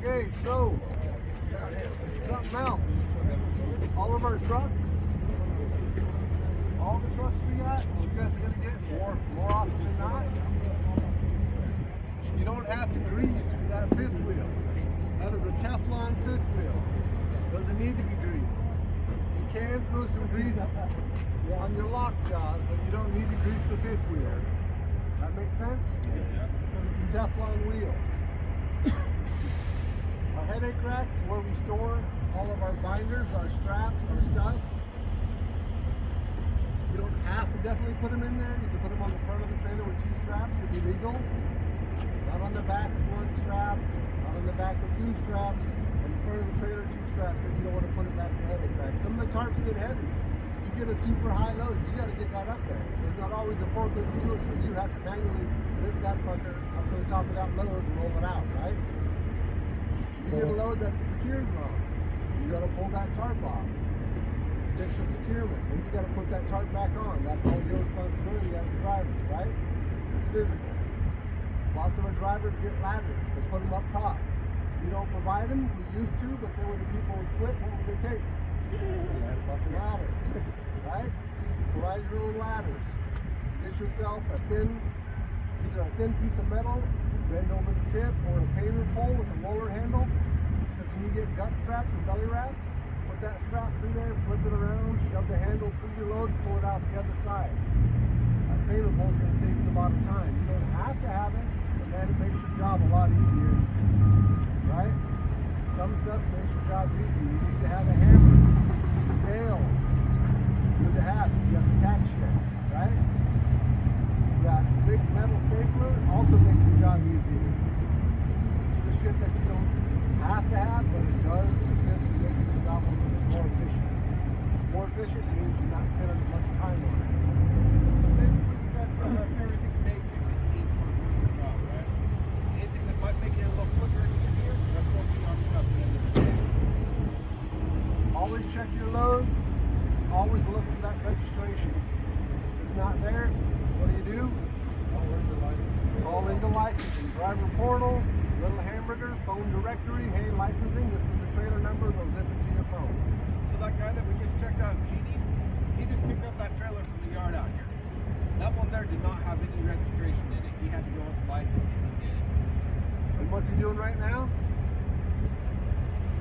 Okay, so something else. All of our trucks, all the trucks we got, you guys are gonna get more often than not. You don't have to grease that fifth wheel. That is a Teflon fifth wheel. Doesn't need to be greased. You can throw some grease on your lock jaws, but you don't need to grease the fifth wheel. Does that make sense? Because it's a Teflon wheel. Our headache racks is where we store all of our binders, our straps, our stuff. You don't have to definitely put them in there. You can put them on the front of the trailer with two straps to be legal. Not on the back with one strap, not on the back with two straps. On the front of the trailer, two straps if you don't want to put it back in the headache rack. Some of the tarps get heavy. You get a super high load, you got to get that up there. There's not always a forklift to do it, so you have to manually lift that fucker up to the top of that load and roll it out, right? You get a load that's secured wrong. You got to pull that tarp off. Fix the securement. Then you got to put that tarp back on. That's all your responsibility as a driver, right? It's physical. Lots of our drivers get ladders. They put them up top. We don't provide them. We used to, but then when the people would quit, what would they take? A fucking ladder, right? Provide your own ladders. Get yourself either a thin piece of metal, bend over the tip, or a painter pole with a roller handle. Because when you get gut straps and belly wraps, put that strap through there, flip it around, shove the handle through your load, pull it out the other side. That painter pole is going to save you a lot of time. You don't have to have it, but man, it makes your job a lot easier, right? Some stuff makes your jobs easier. You need to have a hammer, some nails. Good to have if you have the tack shed, right? That big metal stapler also makes your job easier. It's just shit that you don't have to have, but it does assist in making your job a little bit more efficient. More efficient means you're not spending as much time on it. So basically, you guys got everything basic that you need for your job, right? Anything that might make it a little quicker and easier, that's going to be on you at the end of the day. Always check your loads. Always look for that registration. If it's not there, what do? Call into licensing. Driver portal, little hamburger, phone directory. Hey, licensing, this is the trailer number. They'll zip it to your phone. So that guy that we just checked out his GDs, he just picked up that trailer from the yard out here. That one there did not have any registration in it. He had to go with the licensing and get it. And what's he doing right now?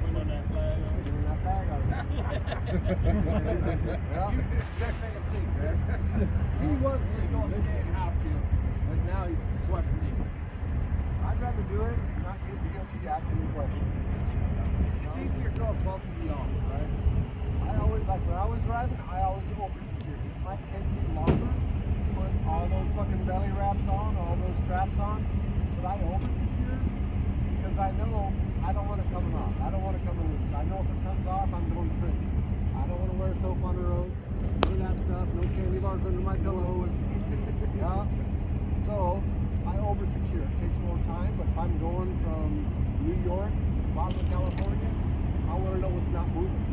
Putting on that flag on. Putting that flag on. Well, he was the exact same thing, right? He was legal and he didn't have to, but now he's questioning. I'd rather do it and not get DOT asking me questions. It's easier to go above and beyond, right? I always, like when I was driving, I always over-secured. It might take me longer to put all those fucking belly wraps on, all those straps on, but I over-secured because I know I don't want it coming off. I don't want it coming loose. I know if it comes off, I'm going to prison. I don't want to wear soap on the road, none of that stuff, no candy bars under my pillow. Yeah. So I over-secure. It takes more time, but if I'm going from New York to Baja, California, I want to know what's not moving.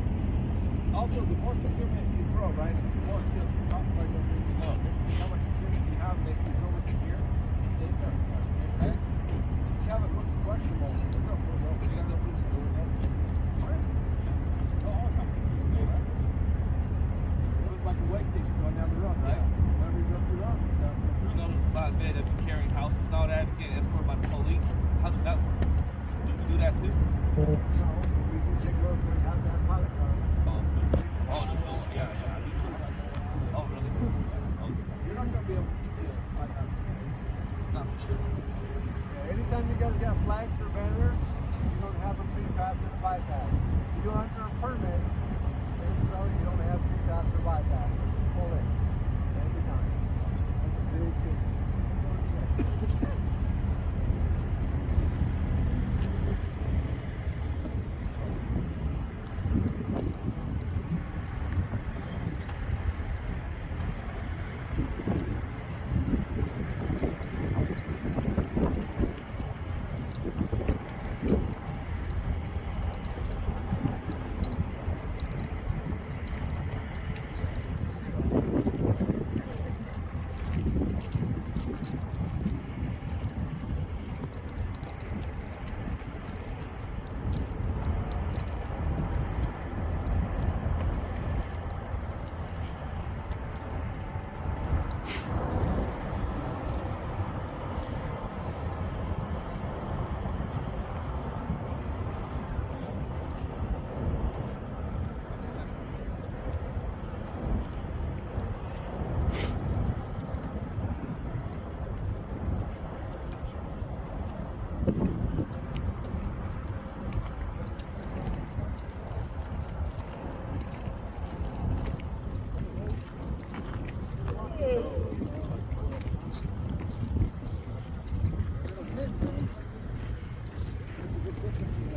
Also, the more security you throw, right, the more skill you talk about your moving up. If you see how much security you have and they see it's over secure, they start questioning it, right? If you have it looking questionable, they're going to pull it over. You got to go through the school, right? They'll always have to go through the school, right? It looks like a way station going down the road, right? Whenever you go through those, you got to go through. You know those flatbed that be carrying houses and all that, getting escorted by the police? How does that work? Do you do that too? No, we can take those where we have to have pilot cars. Yeah. Oh, really? Oh, You're not going to be able to deal like that. not for sure. Yeah, anytime you guys got flags or banners, you don't have a free pass or a bypass. If you go under a permit, chances are you don't have free pass or bypass, so just pull in every time. That's a big thing.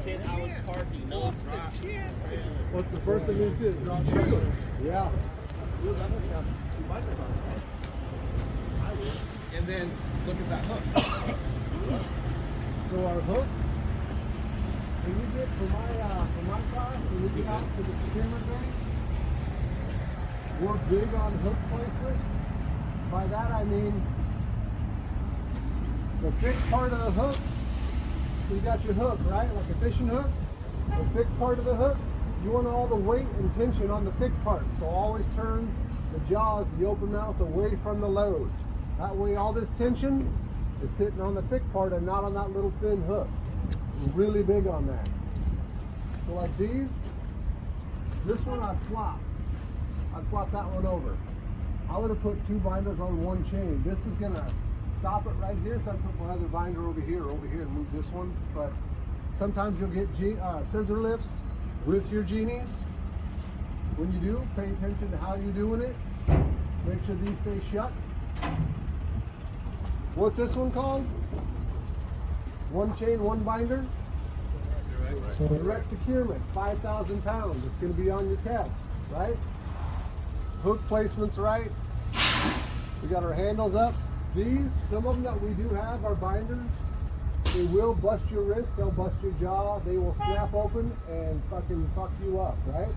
said I was parking. No, it's not. What's the first thing you see? Yeah. Ooh, that looks like 2 binders on it, right? And then look at that hook. So our hooks, when you get for my class, when we get out to the securement range, we're big on hook placement. By that I mean the thick part of the hook. So you got your hook, right? Like a fishing hook. The thick part of the hook, you want all the weight and tension on the thick part. So always turn the jaws, the open mouth, away from the load. That way all this tension is sitting on the thick part and not on that little thin hook. We're really big on that. So like these, this one I'd flop. I'd flop that one over. I would have put 2 binders on 1 chain. This is gonna stop it right here, so I put my other binder over here, and move this one. But sometimes you'll get scissor lifts with your genies. When you do, pay attention to how you're doing it. Make sure these stay shut. What's this one called? 1 chain, 1 binder? Direct securement, 5,000 pounds. It's going to be on your test, right? Hook placement's right. We got our handles up. These, some of them that we do have are binders. They will bust your wrist, they'll bust your jaw, they will snap open and fucking fuck you up, right?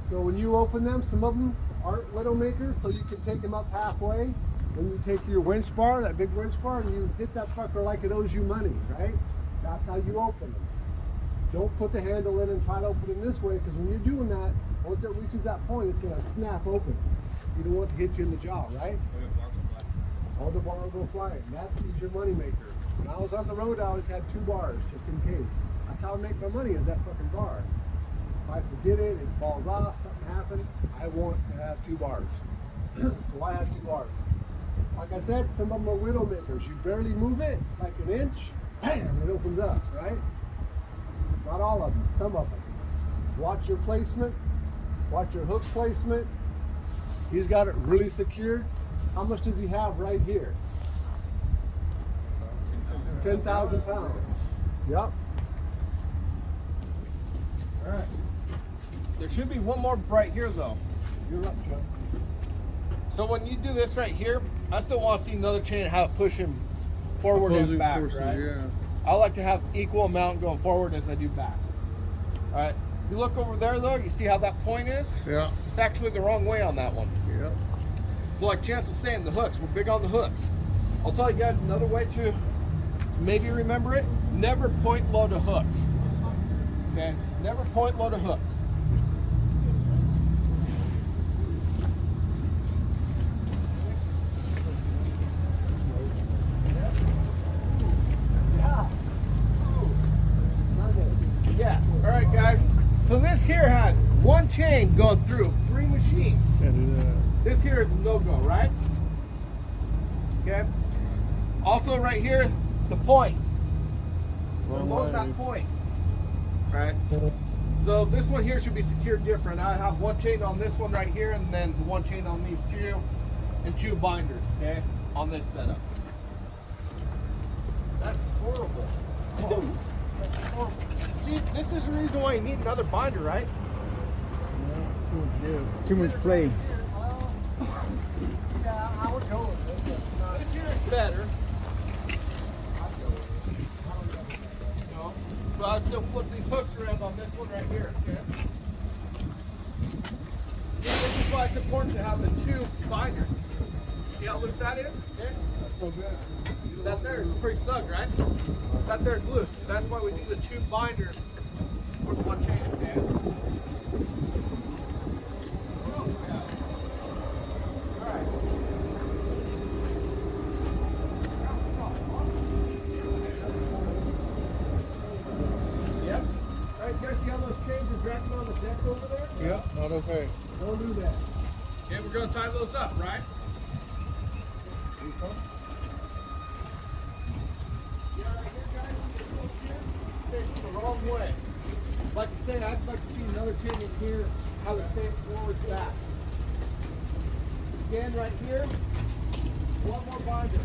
So when you open them, some of them aren't widow makers, so you can take them up halfway. Then you take your winch bar, that big winch bar, and you hit that fucker like it owes you money, right? That's how you open them. Don't put the handle in and try to open it this way, because when you're doing that, once it reaches that point, it's gonna snap open. You don't want to hit you in the jaw, right? All the bar will go flying. That is your money maker. When I was on the road, I always had 2 bars, just in case. That's how I make my money, is that fucking bar. If I forget it, it falls off, something happened, I want to have 2 bars. So I have 2 bars. Like I said, some of them are widow makers. You barely move it, like an inch, bam, it opens up, right? Not all of them, some of them. Watch your placement, watch your hook placement. He's got it really secured. How much does he have right here? 10,000 pounds. Yep. All right. There should be one more right here, though. You're up, Chuck. So when you do this right here, I still want to see another chain and how it push him forward and back, right? Yeah. I like to have equal amount going forward as I do back. All right. You look over there, though, you see how that point is? Yeah. It's actually the wrong way on that one. Yeah. So like Chance was saying, the hooks, we're big on the hooks. I'll tell you guys another way to maybe remember it. Never point load a hook. Okay? Never point load a hook. Yeah. All right, guys. So this here has 1 chain going through 3 machines. This here is a no-go, right? Okay. Also, right here, the point. Below that point. Right. So this one here should be secured different. I have 1 chain on this one right here, and then 1 chain on these 2, and 2 binders. Okay, on this setup. That's horrible. That's horrible. See, this is the reason why you need another binder, right? Too much play. Yeah, I would go with it. This here is better. No, but I still flip these hooks around on this one right here. Okay. See, this is why it's important to have the 2 binders. See how loose that is? Okay. That's no good. That there is pretty snug, right? That there's loose. That's why we do the 2 binders for the 1 chain. Okay. What else do we have? All right. Yep. All right, guys, see how those chains are dragging on the deck over there? Yep, not okay. Don't do that. Okay, we're gonna tie those up, right? Yeah, right here, guys, this one here facing the wrong way. Like I said, I'd like to see another chain in here, how the same forward back. Again, right here, 1 more binder.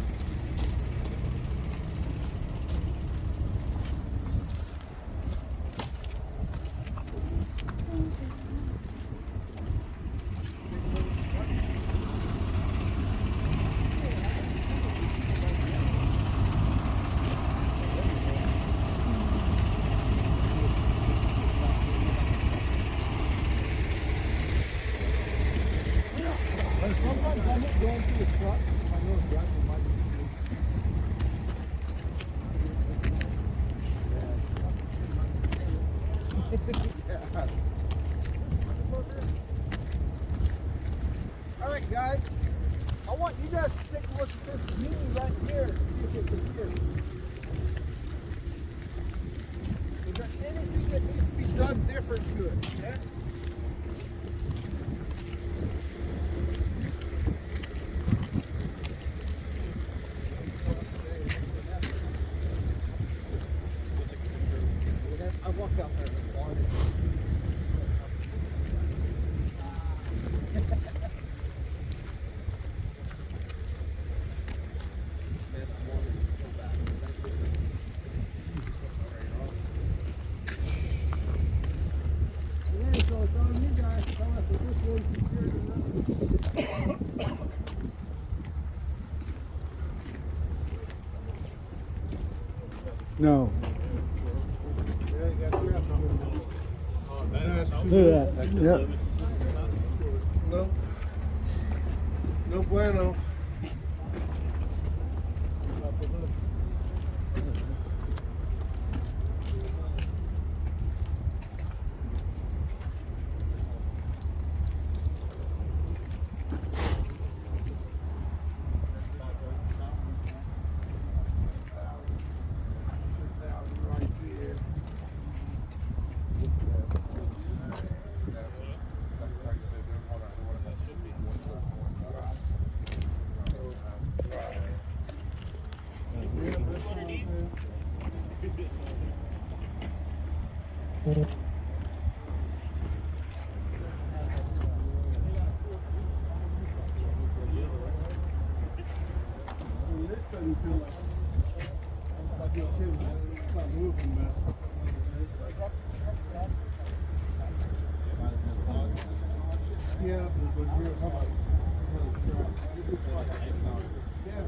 But sometimes I hit going through the truck if I know the driver might be All right, guys. I want you guys to take a look at this view right here. See if it's in here. Is there anything that needs to be done different to it? Okay? I walked out there this morning. Okay, so it's on you guys to tell us if this one's secured or not. No. Yeah, you got trapped on it. Do that. Yep. No. No bueno. Right there. This doesn't feel like it's like your kid, it's not moving, man. Yeah, but here, how about yeah.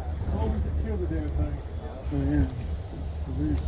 As long as it kills the damn thing. Oh yeah. It's too loose.